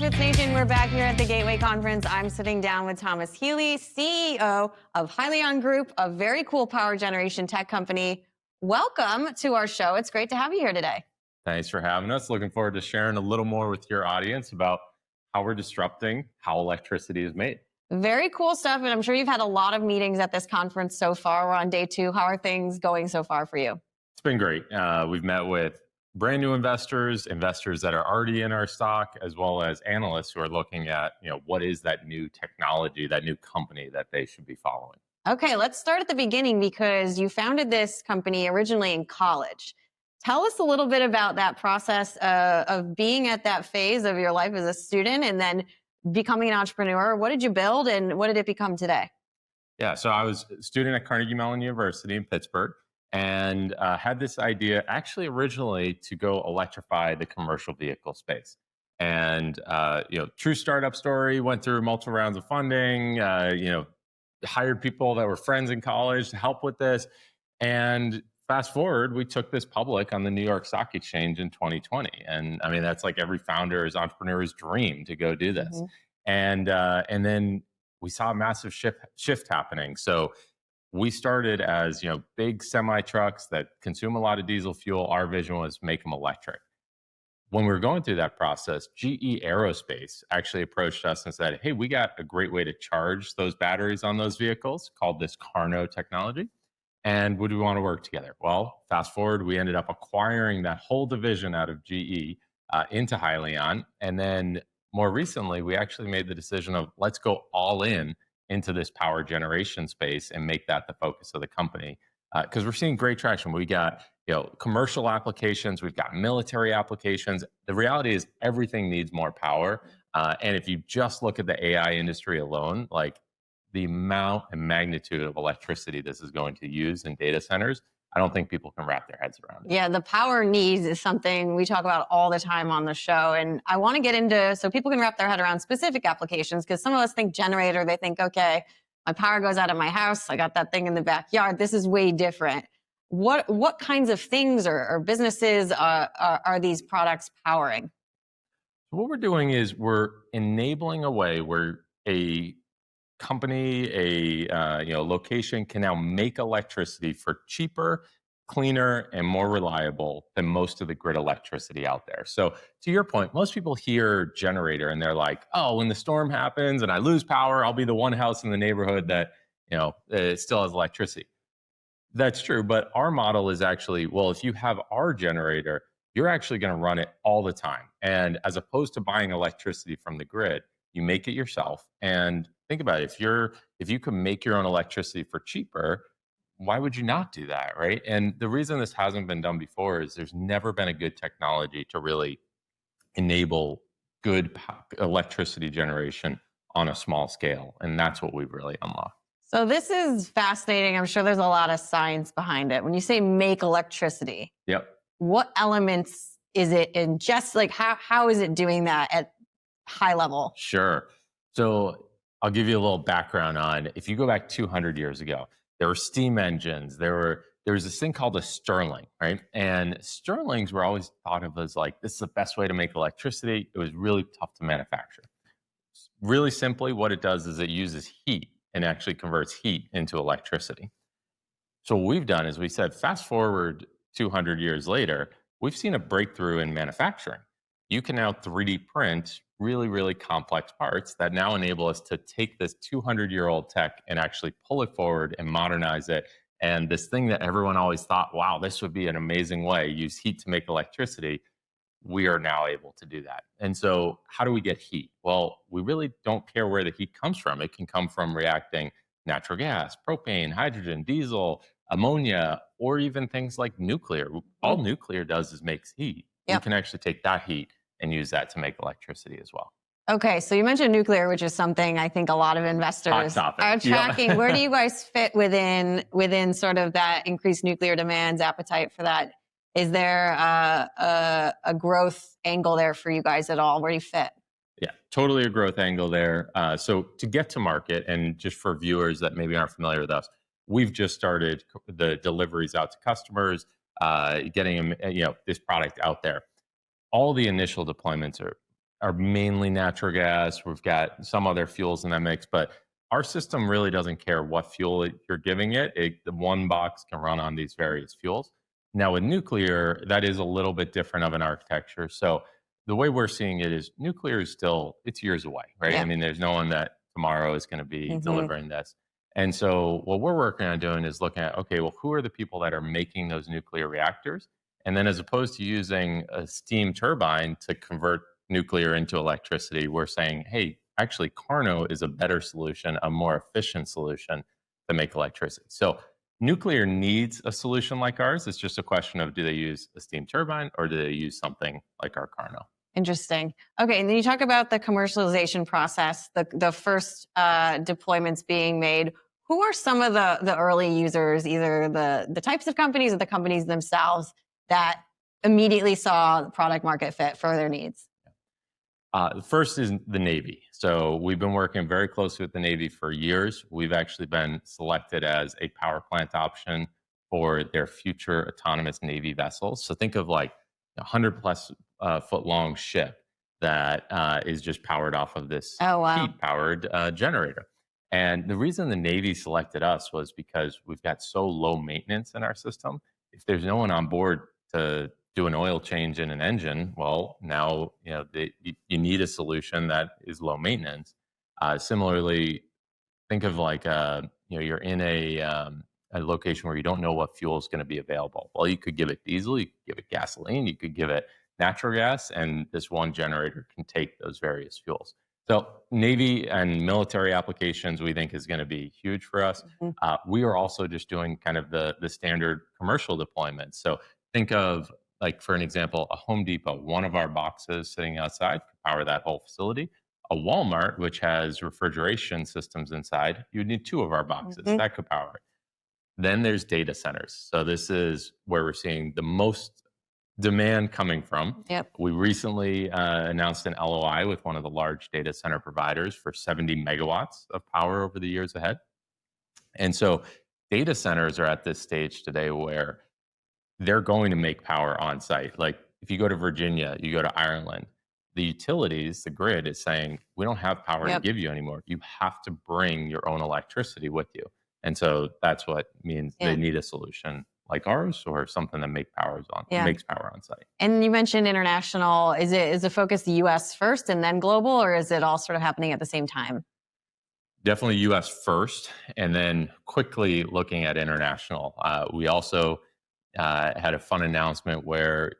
Profits Nation, we're back here at the Gateway Conference. I'm sitting down with Thomas Healy, CEO of HYLN Group, a very cool power generation tech company. Welcome to our show. It's great to have you here today. Thanks for having us. Looking forward to sharing a little more with your audience about how we're disrupting how electricity is made. Very cool stuff, and I'm sure you've had a lot of meetings at this conference so far. We're on day 2. How are things going so far for you? It's been great. We've met with brand new investors, investors that are already in our stock, as well as analysts who are looking at, what is that new technology, that new company that they should be following. Okay, let's start at the beginning because you founded this company originally in college. Tell us a little bit about that process of being at that phase of your life as a student and then becoming an entrepreneur. What did you build and what did it become today? Yeah, so I was a student at Carnegie Mellon University in Pittsburgh and had this idea actually originally to go electrify the commercial vehicle space. And, true startup story, went through multiple rounds of funding, hired people that were friends in college to help with this. And fast forward, we took this public on the New York Stock Exchange in 2020. And I mean, that's like every founder's, entrepreneur's dream to go do this. And then we saw a massive shift happening. So we started as, big semi trucks that consume a lot of diesel fuel. Our vision was make them electric. When we were going through that process, GE Aerospace actually approached us and said, hey, we got a great way to charge those batteries on those vehicles called this KARNO technology. And would we want to work together? Well, fast forward, we ended up acquiring that whole division out of GE into HYLN. And then more recently, we actually made the decision of let's go all in into this power generation space and make that the focus of the company. Because we're seeing great traction. We got commercial applications, we've got military applications. The reality is everything needs more power. And if you just look at the AI industry alone, like the amount and magnitude of electricity this is going to use in data centers, I don't think people can wrap their heads around it. Yeah, the power needs is something we talk about all the time on the show. And I want to get into, so people can wrap their head around specific applications, because some of us think generator, they think, okay, my power goes out of my house, I got that thing in the backyard. This is way different. What kinds of things or businesses are these products powering? What we're doing is we're enabling a way where a company, a location can now make electricity for cheaper, cleaner, and more reliable than most of the grid electricity out there. So to your point, most people hear generator and they're like, oh, when the storm happens and I lose power, I'll be the one house in the neighborhood that it still has electricity. That's true, but our model is actually, well, if you have our generator, you're actually going to run it all the time. And as opposed to buying electricity from the grid, you make it yourself. And think about it, if you can make your own electricity for cheaper, why would you not do that, right? And the reason this hasn't been done before is there's never been a good technology to really enable good electricity generation on a small scale. And that's what we've really unlocked. So this is fascinating. I'm sure there's a lot of science behind it. When you say make electricity, yep, what elements is it in? Just like how is it doing that at high level? Sure. So I'll give you a little background on, if you go back 200 years ago, there were steam engines, there was this thing called a Stirling, right? And Stirlings were always thought of as like, this is the best way to make electricity. It was really tough to manufacture. Really simply, what it does is it uses heat and actually converts heat into electricity. So what we've done is we said, fast forward 200 years later, we've seen a breakthrough in manufacturing. You can now 3D print really, really complex parts that now enable us to take this 200-year-old tech and actually pull it forward and modernize it. And this thing that everyone always thought, wow, this would be an amazing way, use heat to make electricity, we are now able to do that. And so how do we get heat? Well, we really don't care where the heat comes from. It can come from reacting natural gas, propane, hydrogen, diesel, ammonia, or even things like nuclear. All nuclear does is makes heat. Yep. We can actually take that heat and use that to make electricity as well. Okay, so you mentioned nuclear, which is something I think a lot of investors are tracking. Yep. Where do you guys fit within sort of that increased nuclear demands, appetite for that? Is there a growth angle there for you guys at all? Where do you fit? Yeah, totally a growth angle there. So to get to market, and just for viewers that maybe aren't familiar with us, we've just started the deliveries out to customers, getting them, this product out there. All the initial deployments are mainly natural gas. We've got some other fuels in that mix, but our system really doesn't care what fuel you're giving it. The one box can run on these various fuels. Now with nuclear, that is a little bit different of an architecture. So the way we're seeing it is nuclear is still, it's years away, right? I Yep. mean, there's no one that tomorrow is going to be delivering this. And so what we're working on doing is looking at, okay, well, who are the people that are making those nuclear reactors? And then as opposed to using a steam turbine to convert nuclear into electricity, we're saying, hey, actually KARNO is a better solution, a more efficient solution to make electricity. So nuclear needs a solution like ours. It's just a question of, do they use a steam turbine or do they use something like our KARNO? Interesting. Okay, and then you talk about the commercialization process, the first deployments being made. Who are some of the early users, either the types of companies or the companies themselves that immediately saw the product market fit for their needs? The first is the Navy. So we've been working very closely with the Navy for years. We've actually been selected as a power plant option for their future autonomous Navy vessels. So think of like a 100+ foot long ship that is just powered off of this Oh, wow. heat powered generator. And the reason the Navy selected us was because we've got so low maintenance in our system. If there's no one on board to do an oil change in an engine, well, now you need a solution that is low maintenance. Similarly, think of like you're in a location where you don't know what fuel is going to be available. Well, you could give it diesel, you could give it gasoline, you could give it natural gas, and this one generator can take those various fuels. So Navy and military applications, we think, is going to be huge for us. We are also just doing kind of the standard commercial deployments. So think of, like, for an example, a Home Depot, one of our boxes sitting outside could power that whole facility. A Walmart, which has refrigeration systems inside, you'd need two of our boxes. That could power it. Then there's data centers. So this is where we're seeing the most demand coming from. Yep. We recently announced an LOI with one of the large data center providers for 70 megawatts of power over the years ahead. And so data centers are at this stage today where they're going to make power on site. Like if you go to Virginia, you go to Ireland, the utilities, the grid is saying, we don't have power to give you anymore. You have to bring your own electricity with you. And so that's what means they need a solution like ours or something that makes power on site. And you mentioned international. Is the focus the US first and then global, or is it all sort of happening at the same time? Definitely US first, and then quickly looking at international. We also had a fun announcement where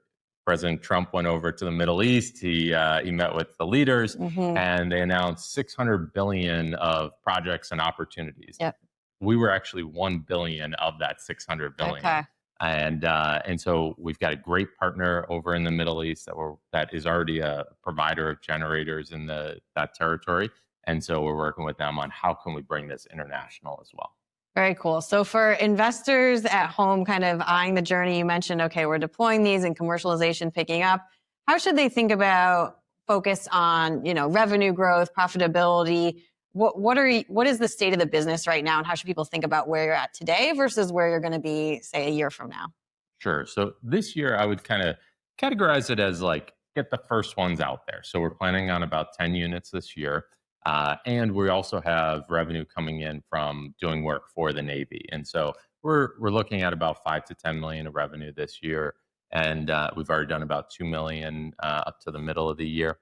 President Trump went over to the Middle East. He met with the leaders, and they announced $600 billion of projects and opportunities. Yep. We were actually $1 billion of that $600 billion. Okay. And so we've got a great partner over in the Middle East that is already a provider of generators in that territory. And so we're working with them on how can we bring this international as well. Very cool. So for investors at home kind of eyeing the journey, you mentioned, okay, we're deploying these and commercialization picking up. How should they think about focus on, revenue growth, profitability? What is the state of the business right now, and how should people think about where you're at today versus where you're going to be, say, a year from now? Sure. So this year I would kind of categorize it as like get the first ones out there. So we're planning on about 10 units this year. And we also have revenue coming in from doing work for the Navy. And so we're looking at about 5 to 10 million of revenue this year. And we've already done about 2 million up to the middle of the year.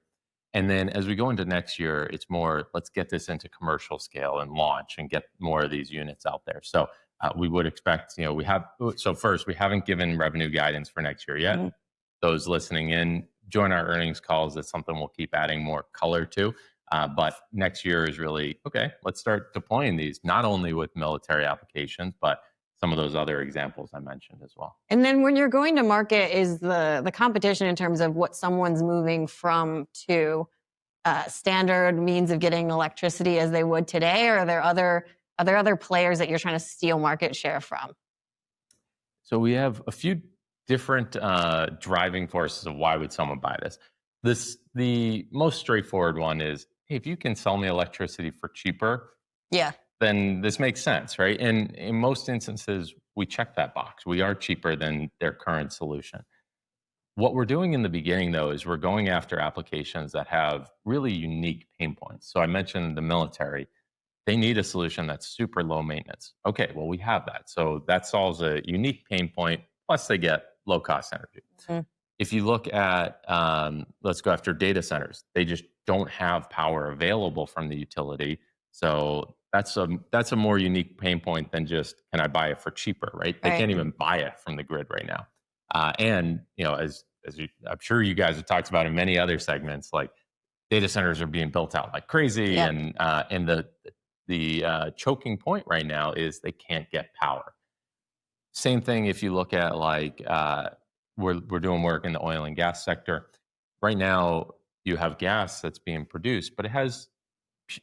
And then as we go into next year, it's more, let's get this into commercial scale and launch and get more of these units out there. So we would expect, first, we haven't given revenue guidance for next year yet. Those listening in, join our earnings calls. That's something we'll keep adding more color to. But next year is really, okay, let's start deploying these, not only with military applications, but some of those other examples I mentioned as well. And then when you're going to market, is the competition in terms of what someone's moving from to standard means of getting electricity as they would today, or are there other players that you're trying to steal market share from? So we have a few different driving forces of why would someone buy this. The most straightforward one is, hey, if you can sell me electricity for cheaper, then this makes sense, right? And in most instances, we check that box. We are cheaper than their current solution. What we're doing in the beginning, though, is we're going after applications that have really unique pain points. So I mentioned the military. They need a solution that's super low maintenance. Okay, well, we have that. So that solves a unique pain point, plus they get low cost energy. Mhm. If you look at, let's go after data centers, they just don't have power available from the utility. So that's a more unique pain point than just, can I buy it for cheaper, right? They Right. can't even buy it from the grid right now. And I'm sure you guys have talked about in many other segments, like data centers are being built out like crazy, Yep. and the choking point right now is they can't get power. Same thing if you look at like we're doing work in the oil and gas sector right now. You have gas that's being produced, but it has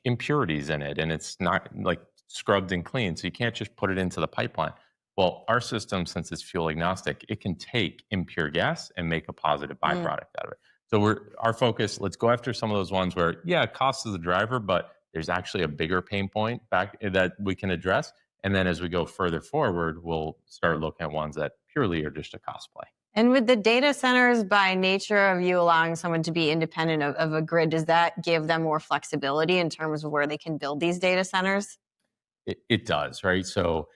impurities in it, and it's not like scrubbed and clean, so you can't just put it into the pipeline. Well, our system, since it's fuel agnostic, it can take impure gas and make a positive Mm. byproduct out of it. So our focus, let's go after some of those ones where, yeah, cost is the driver, but there's actually a bigger pain point back that we can address. And then as we go further forward, we'll start looking at ones that purely are just a cost play. And with the data centers, by nature of you allowing someone to be independent of a grid, does that give them more flexibility in terms of where they can build these data centers? It does, right? So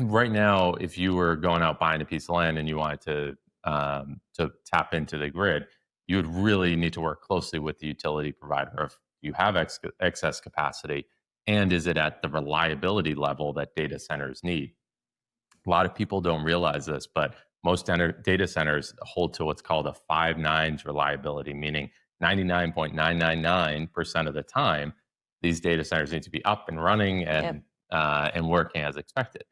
right now, if you were going out buying a piece of land and you wanted to tap into the grid, you would really need to work closely with the utility provider. If you have excess capacity, and is it at the reliability level that data centers need? A lot of people don't realize this, but most data centers hold to what's called a 5 nines reliability, meaning 99.999% of the time, these data centers need to be up and running Yep. and working as expected.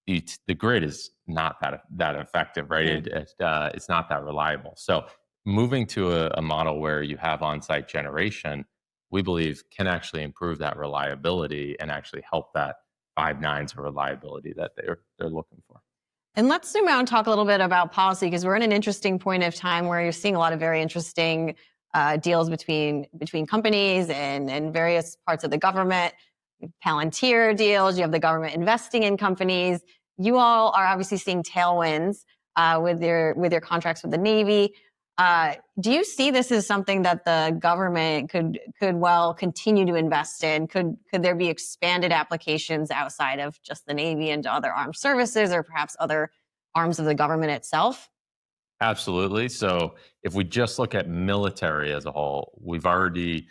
The grid is not that effective, right? Mm. It's not that reliable. So moving to a model where you have on-site generation, we believe can actually improve that reliability and actually help that 5 nines of reliability that they're looking for. And let's zoom out and talk a little bit about policy, because we're in an interesting point of time where you're seeing a lot of very interesting deals between companies and various parts of the government. Palantir deals. You have the government investing in companies. You all are obviously seeing tailwinds with your contracts with the Navy. Do you see this as something that the government could well continue to invest in? Could there be expanded applications outside of just the Navy into other armed services or perhaps other arms of the government itself? Absolutely. So if we just look at military as a whole, we've already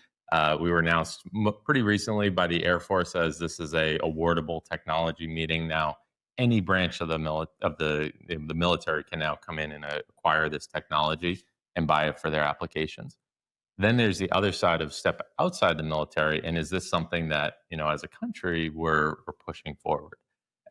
we were announced pretty recently by the Air Force as this is a awardable technology, meeting now any branch of the military can now come in and acquire this technology and buy it for their applications. Then there's the other side of step outside the military, and is this something that, as a country we're pushing forward?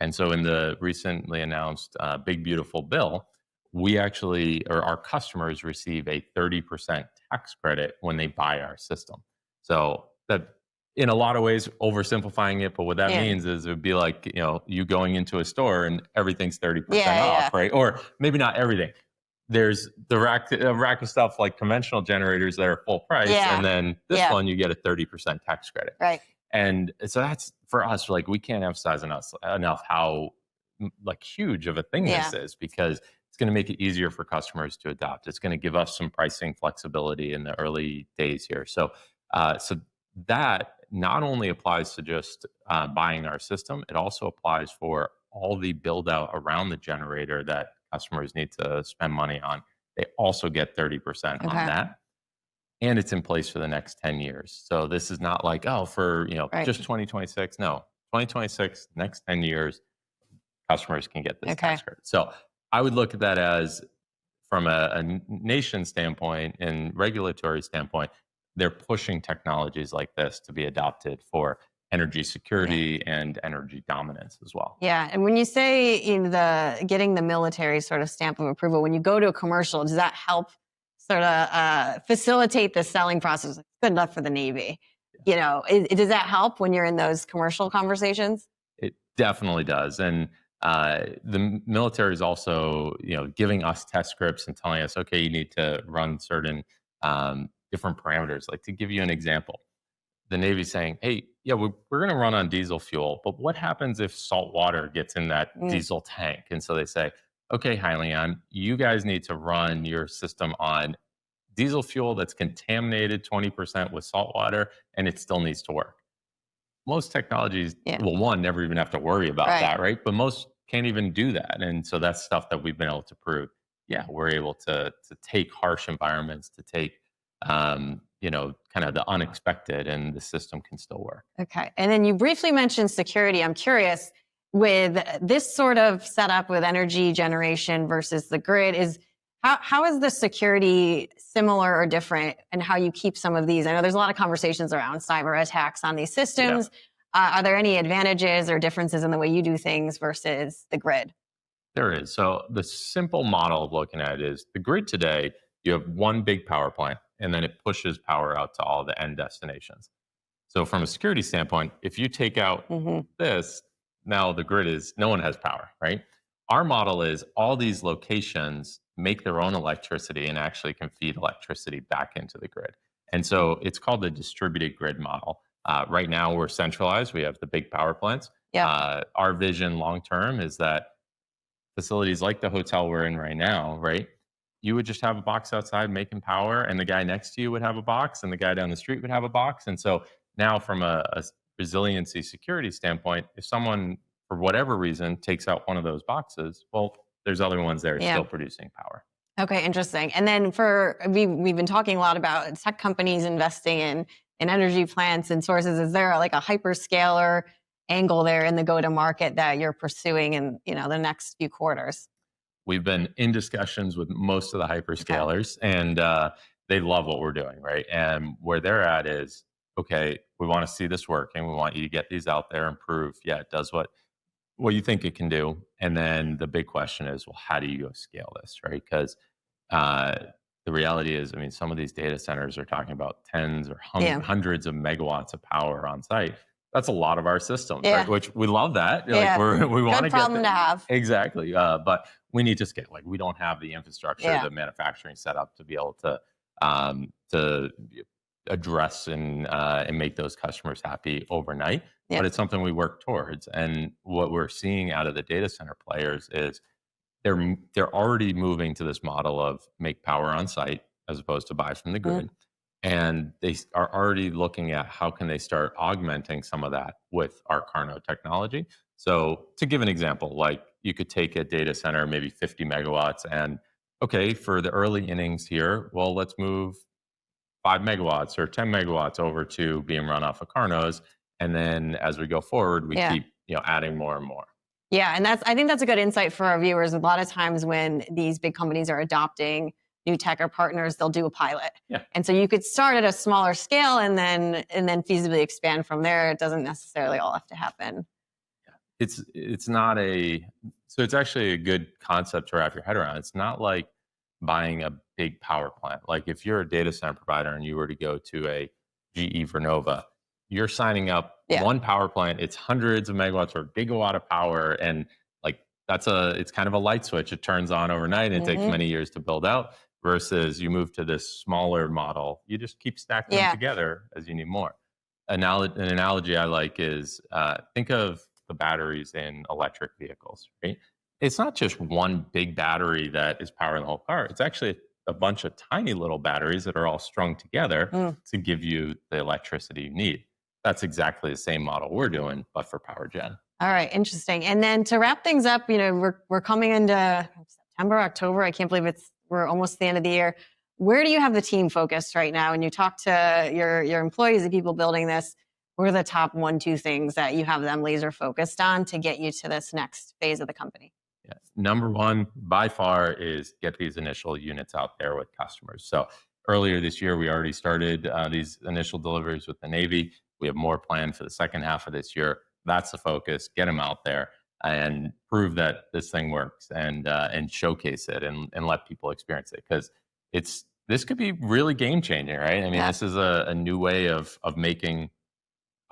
And so in the recently announced Big Beautiful Bill, we actually, or our customers, receive a 30% tax credit when they buy our system. So that, in a lot of ways, oversimplifying it, but what that Yeah. means is it would be like, you going into a store and everything's 30% Yeah, off, yeah. right? Or maybe not everything. There's a rack of stuff like conventional generators that are full price, Yeah. and then this Yeah. one you get a 30% tax credit. Right. And so that's, for us, like, we can't emphasize enough how like huge of a thing this is, because it's going to make it easier for customers to adopt. It's going to give us some pricing flexibility in the early days here. So that not only applies to just buying our system, it also applies for all the build out around the generator that customers need to spend money on. They also get 30% on Okay. that. And it's in place for the next 10 years. So this is not like, oh, for Right. just 2026. No, 2026, next 10 years, customers can get this Okay. tax credit. So I would look at that as, from a nation standpoint and regulatory standpoint, they're pushing technologies like this to be adopted for energy security and energy dominance as well. Yeah. And when you say getting the military sort of stamp of approval, when you go to a commercial, does that help sort of facilitate the selling process? It's good enough for the Navy. Does that help when you're in those commercial conversations? It definitely does. And the military is also, giving us test scripts and telling us, okay, you need to run certain different parameters. Like, to give you an example, the Navy's saying, hey, yeah, we're going to run on diesel fuel, but what happens if salt water gets in that diesel tank? And so they say, okay, Hyliion, you guys need to run your system on diesel fuel that's contaminated 20% with salt water, and it still needs to work. Most technologies, Yeah. well, one, never even have to worry about Right. that, right? But most can't even do that. And so that's stuff that we've been able to prove. Yeah, we're able to take harsh environments, to take, kind of the unexpected, and the system can still work. Okay. And then you briefly mentioned security. I'm curious, with this sort of setup with energy generation versus the grid, how is the security similar or different, and how you keep some of these? I know there's a lot of conversations around cyber attacks on these systems. Are there any advantages or differences in the way you do things versus the grid? There is. So the simple model of looking at it is the grid today, you have one big power plant, and then it pushes power out to all the end destinations. So from a security standpoint, if you take out Hmm. this, now the grid is, no one has power, right? Our model is all these locations make their own electricity and actually can feed electricity back into the grid. And so it's called the distributed grid model. Right now we're centralized. We have the big power plants. Yeah. Our vision long term is that facilities like the hotel we're in right now, right? You would just have a box outside making power, and the guy next to you would have a box, and the guy down the street would have a box. And so now, from a resiliency security standpoint, if someone, for whatever reason, takes out one of those boxes, well, there's other ones there Yeah. still producing power. Okay, interesting. And then we've been talking a lot about tech companies investing in energy plants and sources. Is there like a hyperscaler angle there in the go-to-market that you're pursuing in the next few quarters? We've been in discussions with most of the hyperscalers, and they love what we're doing, right? And where they're at is, okay, we want to see this working. We want you to get these out there and prove, yeah, it does what you think it can do. And then the big question is, well, how do you go scale this, right? Because uh, the reality is, I mean, some of these data centers are talking about tens or Yeah. hundreds of megawatts of power on site. That's a lot of our systems, Yeah. right? Which we love that. Like Yeah. we want to Good get problem to have. exactly. But we need to scale. Like we don't have the infrastructure, Yeah. the manufacturing setup to be able to address and make those customers happy overnight. Yeah. But it's something we work towards. And what we're seeing out of the data center players is they're already moving to this model of make power on site as opposed to buy from the grid. And they are already looking at how can they start augmenting some of that with our KARNO technology. So to give an example, like you could take a data center, maybe 50 megawatts, and okay, for the early innings here, well, let's move 5 megawatts or 10 megawatts over to being run off of KARNOs. And then as we go forward, we Yeah. keep adding more and more. Yeah, and I think that's a good insight for our viewers. A lot of times when these big companies are adopting new tech or partners, they'll do a pilot. Yeah. And so you could start at a smaller scale and then feasibly expand from there. It doesn't necessarily all have to happen. It's not so it's actually a good concept to wrap your head around. It's not like buying a big power plant. Like if you're a data center provider and you were to go to a GE Vernova, you're signing up one power plant. It's hundreds of megawatts or a gigawatt of power, and like it's kind of a light switch. It turns on overnight, and it takes many years to build out. Versus you move to this smaller model, you just keep stacking them together as you need more. An analogy I like is think of the batteries in electric vehicles, right? It's not just one big battery that is powering the whole car. It's actually a bunch of tiny little batteries that are all strung together to give you the electricity you need. That's exactly the same model we're doing, but for power gen. All right, interesting. And then to wrap things up, we're coming into September, October. I can't believe we're almost at the end of the year. Where do you have the team focused right now? When you talk to your employees, the people building this, what are the top 1-2 things that you have them laser focused on to get you to this next phase of the company? Yeah. Number one, by far, is get these initial units out there with customers. So earlier this year, we already started these initial deliveries with the Navy. We have more planned for the second half of this year. That's the focus. Get them out there and prove that this thing works, and showcase it and let people experience it, because this could be really game changing, right? I mean, this is a new way of making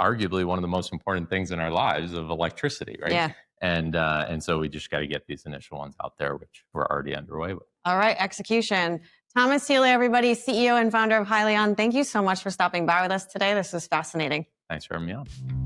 arguably one of the most important things in our lives, of electricity, right? Yeah. And so we just got to get these initial ones out there, which we're already underway with. All right, execution. Thomas Healy, everybody, CEO and founder of Hyliion. Thank you so much for stopping by with us today. This was fascinating. Thanks for having me on.